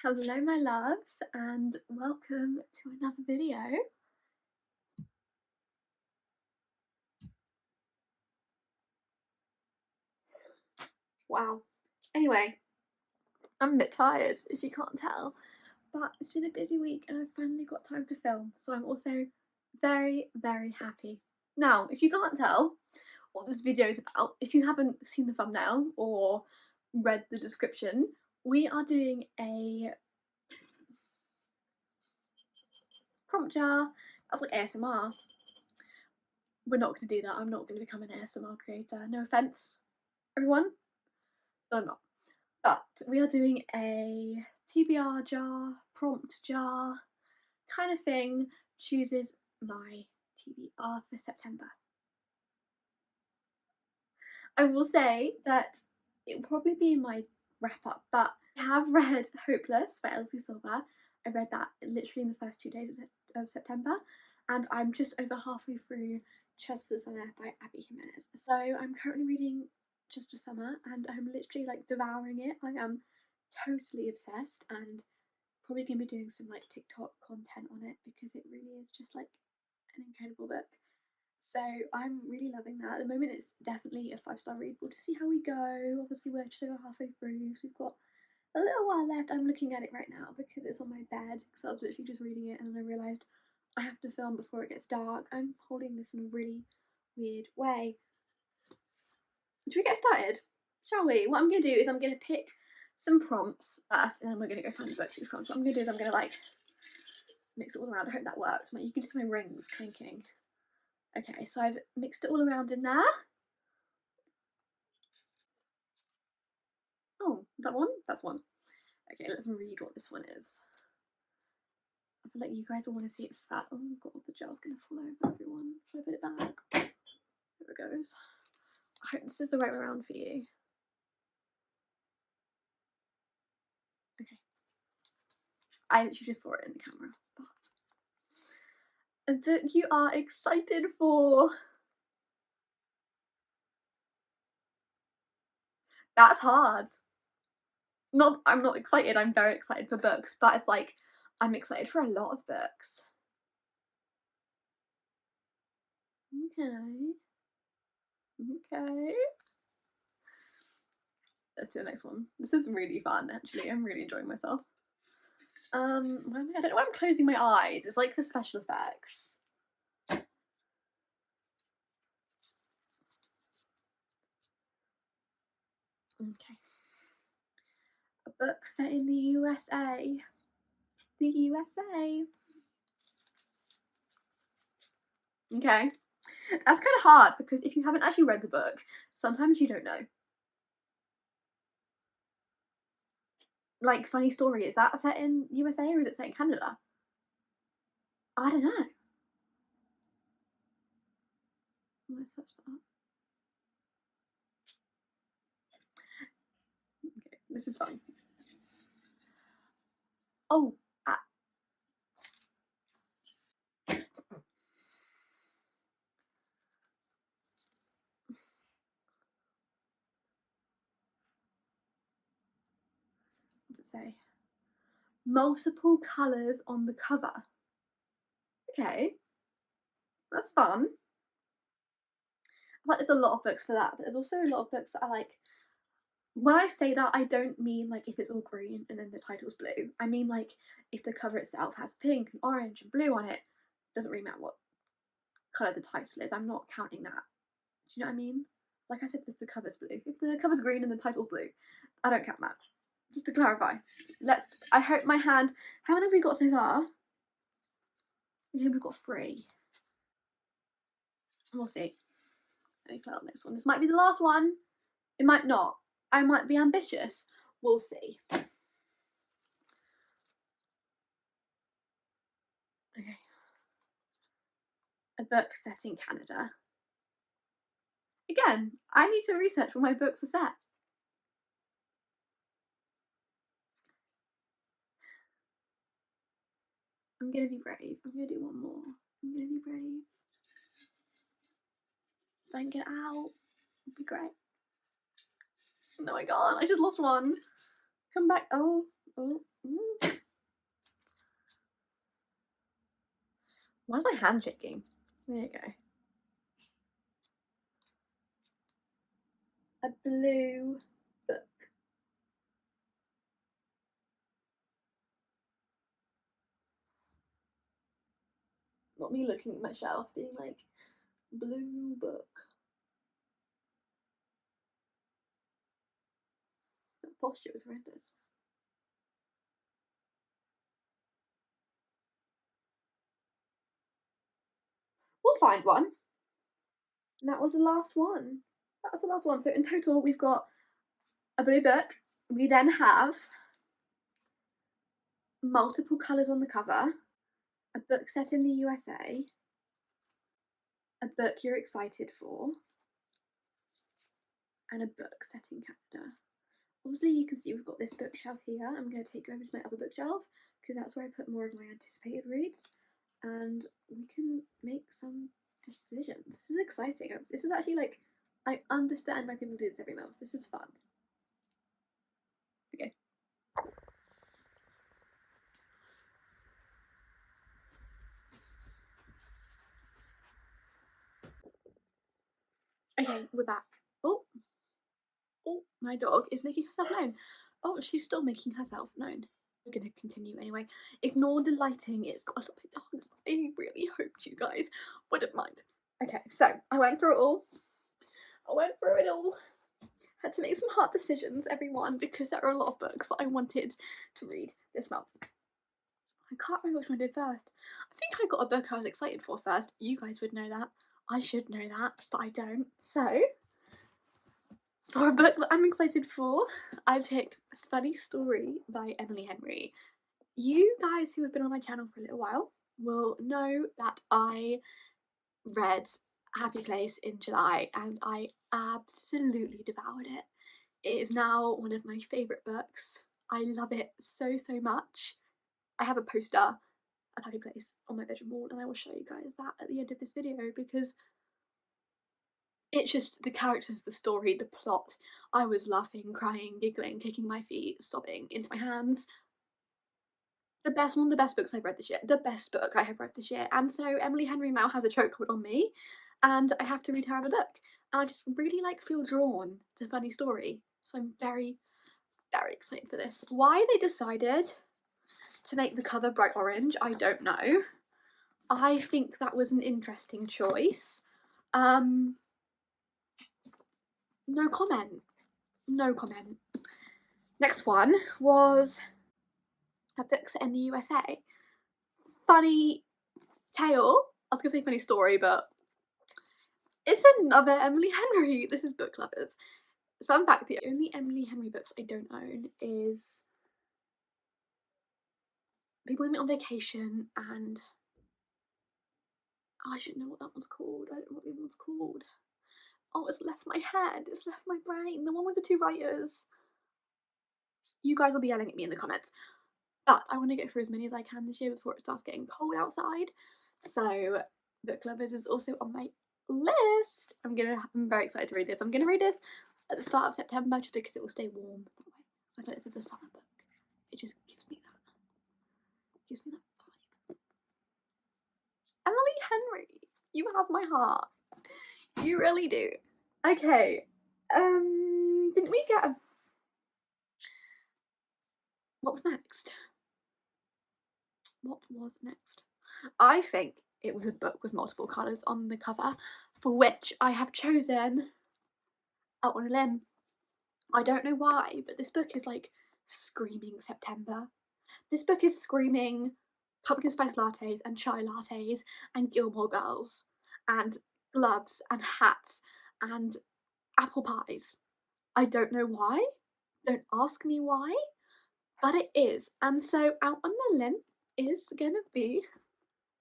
Hello my loves and welcome to another video. Wow. Anyway, I'm a bit tired if you can't tell, but it's been a busy week and I've finally got time to film, so I'm also very happy. Now, if you can't tell what this video is about, if you haven't seen the thumbnail or read the description, we are doing a prompt jar. That's like ASMR. We're not going to do that. I'm not going to become an ASMR creator. No offense, everyone. No, I'm not. But we are doing a TBR jar, prompt jar kind of thing. Chooses my TBR for September. I will say that it will probably be in my wrap up, but I have read Hopeless by Elsie Silver. I read that literally in the first 2 days of September, and I'm just over halfway through Just for the Summer by Abby Jimenez. So I'm currently reading Just for Summer, and I'm literally like devouring it. I am totally obsessed, and probably gonna be doing some like TikTok content on it because it really is just like an incredible book. So I'm really loving that. At the moment it's definitely a 5-star read. We'll just see how we go. Obviously we're just over halfway through, so we've got a little while left. I'm looking at it right now because it's on my bed, because I was literally just reading it and then I realised I have to film before it gets dark. I'm holding this in a really weird way. Should we get started? Shall we? What I'm going to do is I'm going to pick some prompts first, and then we're going to go find the books. What I'm going to do is I'm going to like mix it all around. I hope that works. You can see my rings clinking. Okay, so I've mixed it all around in there. Oh, that one? That's one. Okay, let's read what this one is. I feel like you guys will want to see it fat. Oh god, the gel's going to fall over everyone. Should I put it back? There it goes. I hope this is the right way around for you. Okay. I literally just saw it in the camera, but a book you are excited for. That's hard. I'm not excited, I'm very excited for books, but it's like I'm excited for a lot of books. Okay. Okay. Let's do the next one. This is really fun, actually. I'm really enjoying myself. I don't know why I'm closing my eyes. It's like the special effects. Okay. A book set in the USA. The USA. Okay. That's kind of hard because if you haven't actually read the book, sometimes you don't know. Like, funny story, is that set in USA or is it set in Canada? I don't know. I'm gonna search that up. Okay, this is fun. Oh, what does it say? Multiple colours on the cover. Okay, that's fun. Like, there's a lot of books for that, but there's also a lot of books that are like, when I say that, I don't mean like if it's all green and then the title's blue. I mean like if the cover itself has pink and orange and blue on it, doesn't really matter what colour the title is. I'm not counting that. Do you know what I mean? Like I said, if the cover's blue. If the cover's green and the title's blue, I don't count that. Just to clarify. I hope my hand, how many have we got so far? I think we've got 3. We'll see. Let me play on this one. This might be the last one. It might not. I might be ambitious. We'll see. Okay. A book set in Canada. Again, I need to research where my books are set. I'm gonna be brave. I'm gonna do one more. I'm gonna be brave. If I can get out, it'd be great. No, I can't. I just lost one. Come back. Oh. handshaking. There you go. A blue book. Not me looking at my shelf being like, blue book. The posture was horrendous. We'll find one. And that was the last one. That was the last one. So in total, we've got a blue book. We then have multiple colours on the cover, a book set in the USA, a book you're excited for, and a book set in Canada. Obviously, you can see we've got this bookshelf here. I'm going to take you over to my other bookshelf because that's where I put more of my anticipated reads, and we can make some decisions. This is exciting. This is actually like, I understand why people do this every month. This is fun. Okay. Okay, we're back. Oh, my dog is making herself known. Oh, she's still making herself known. We're gonna continue anyway. Ignore the lighting, it's got a little bit dark. I really hoped you guys wouldn't mind. Okay, so I went through it all. Had to make some hard decisions, everyone, because there are a lot of books that I wanted to read this month. I can't remember which one I did first. I think I got a book I was excited for first. You guys would know that. I should know that, but I don't. So, for a book that I'm excited for, I picked Funny Story by Emily Henry. You guys who have been on my channel for a little while will know that I read Happy Place in July and I absolutely devoured it. It is now one of my favourite books. I love it so, so much. I have a poster of Happy Place on my bedroom wall and I will show you guys that at the end of this video because it's just the characters, the story, the plot. I was laughing, crying, giggling, kicking my feet, sobbing into my hands. One of the best books I've read this year. The best book I have read this year. And so Emily Henry now has a chokehold on me and I have to read her other book. And I just really feel drawn to Funny Story. So I'm very, very excited for this. Why they decided to make the cover bright orange, I don't know. I think that was an interesting choice. No comment. No comment. Next one was a book set in the USA. Funny Tale. I was going to say Funny Story, but it's another Emily Henry. This is Book Lovers. Fun fact, the only Emily Henry books I don't own is People With Me on Vacation and I should know what that one's called. I don't know what the other one's called. Oh, it's left my head. It's left my brain. The one with the two writers. You guys will be yelling at me in the comments. But I want to get through as many as I can this year before it starts getting cold outside. So Book Lovers is also on my list. I'm very excited to read this. I'm gonna read this at the start of September just because it will stay warm that way. So I feel like this is a summer book. It just gives me that vibe. Emily Henry, you have my heart. You really do. Okay. Didn't we get a what was next? What was next? I think it was a book with multiple colours on the cover, for which I have chosen Out on a Limb. I don't know why, but this book is screaming September. This book is screaming pumpkin spice lattes and chai lattes and Gilmore Girls and gloves and hats and apple pies. I don't know why. Don't ask me why, but it is. And so Out on the Limb is gonna be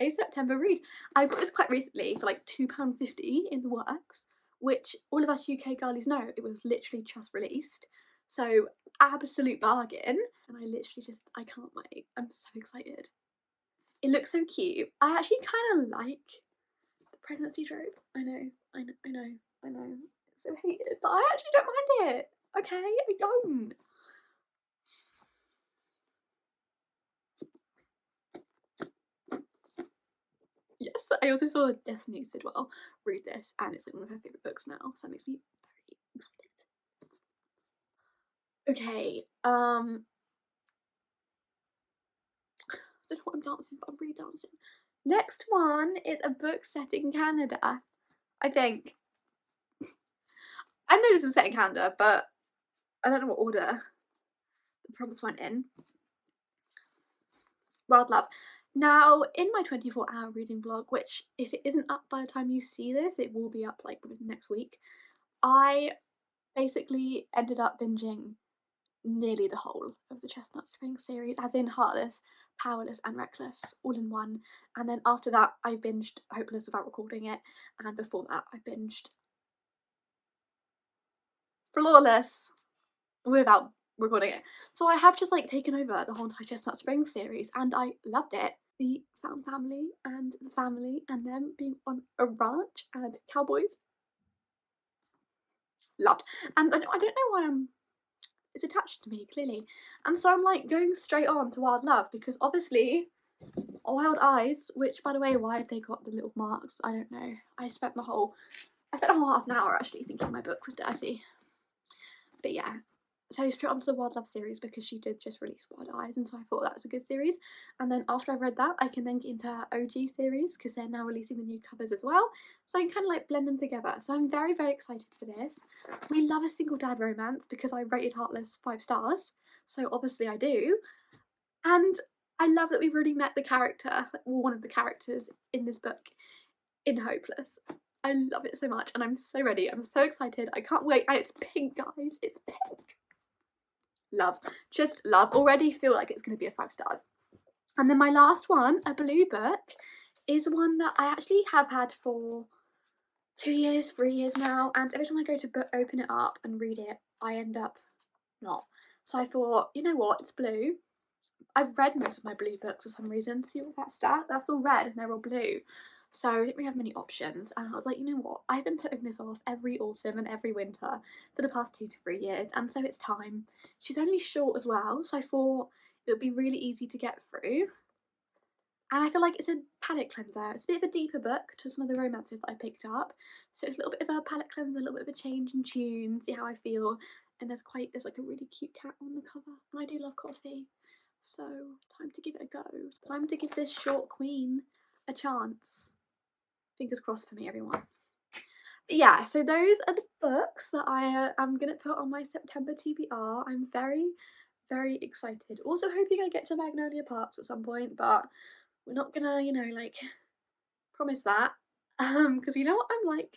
a September read. I got this quite recently for £2.50 in the works, which all of us UK girlies know it was literally just released. So absolute bargain. And I can't wait. I'm so excited. It looks so cute. I actually kind of like the pregnancy trope. I know. It's so hated, but I actually don't mind it. Okay, I don't. Yes, I also saw Destiny Sidwell read this, and it's like one of her favourite books now, so that makes me very excited. Okay, I don't know what I'm dancing, but I'm really dancing. Next one is a book set in Canada, I think. I know this is set in Canada, but I don't know what order the prompts went in. Wild Love. Now, in my 24-hour reading blog, which if it isn't up by the time you see this, it will be up like next week, I basically ended up binging nearly the whole of the Chestnut Spring series, as in Heartless, Powerless, and Reckless, all in one. And then after that, I binged Hopeless without recording it, and before that, I binged Flawless without recording it. So I have just like taken over the whole entire Chestnut Spring series, and I loved it. The found family and the family and them being on a ranch and cowboys, loved. And I don't know why it's attached to me clearly, and so I'm like going straight on to Wild Love, because obviously Wild Eyes, which by the way, why have they got the little marks? I don't know. I spent the whole half an hour actually thinking my book was dirty. But yeah, so straight onto the Wild Love series, because she did just release Wild Eyes, and so I thought that was a good series. And then after I've read that, I can then get into her OG series, because they're now releasing the new covers as well, so I can kind of like blend them together. So I'm very, very excited for this. We love a single dad romance, because I rated Heartless 5 stars, so obviously I do. And I love that we've already met the character, like one of the characters in this book, in Hopeless. I love it so much, and I'm so ready. I'm so excited. I can't wait. And it's pink, guys. It's pink. Love. Just love. Already feel like it's going to be a 5 stars. And then my last one, a blue book, is one that I actually have had for 2 years, 3 years now. And every time I go to open it up and read it, I end up not. So I thought, you know what? It's blue. I've read most of my blue books for some reason. See all that stuff? That's all red and they're all blue. So I didn't really have many options, and I was like, you know what? I've been putting this off every autumn and every winter for the past 2 to 3 years, and so it's time. She's only short as well, so I thought it would be really easy to get through. And I feel like it's a palette cleanser. It's a bit of a deeper book to some of the romances that I picked up. So it's a little bit of a palette cleanser, a little bit of a change in tune, see how I feel. And there's like a really cute cat on the cover. And I do love coffee. So time to give it a go. Time to give this short queen a chance. Fingers crossed for me, everyone. But yeah, so those are the books that I am going to put on my September TBR. I'm very, very excited. Also hoping I get to Magnolia Parks at some point, but we're not gonna, you know, like promise that, because you know what I'm like.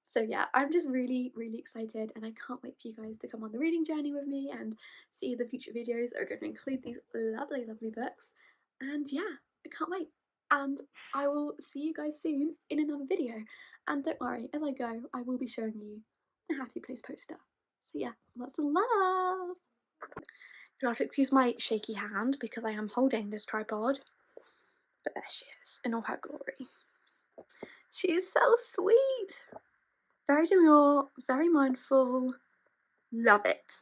So yeah, I'm just really, really excited, and I can't wait for you guys to come on the reading journey with me and see the future videos that are going to include these lovely, lovely books. And yeah, I can't wait. And I will see you guys soon in another video. And don't worry, as I go, I will be showing you a happy place poster. So yeah, lots of love. You'll have to excuse my shaky hand because I am holding this tripod. But there she is, in all her glory. She's so sweet. Very demure, very mindful. Love it.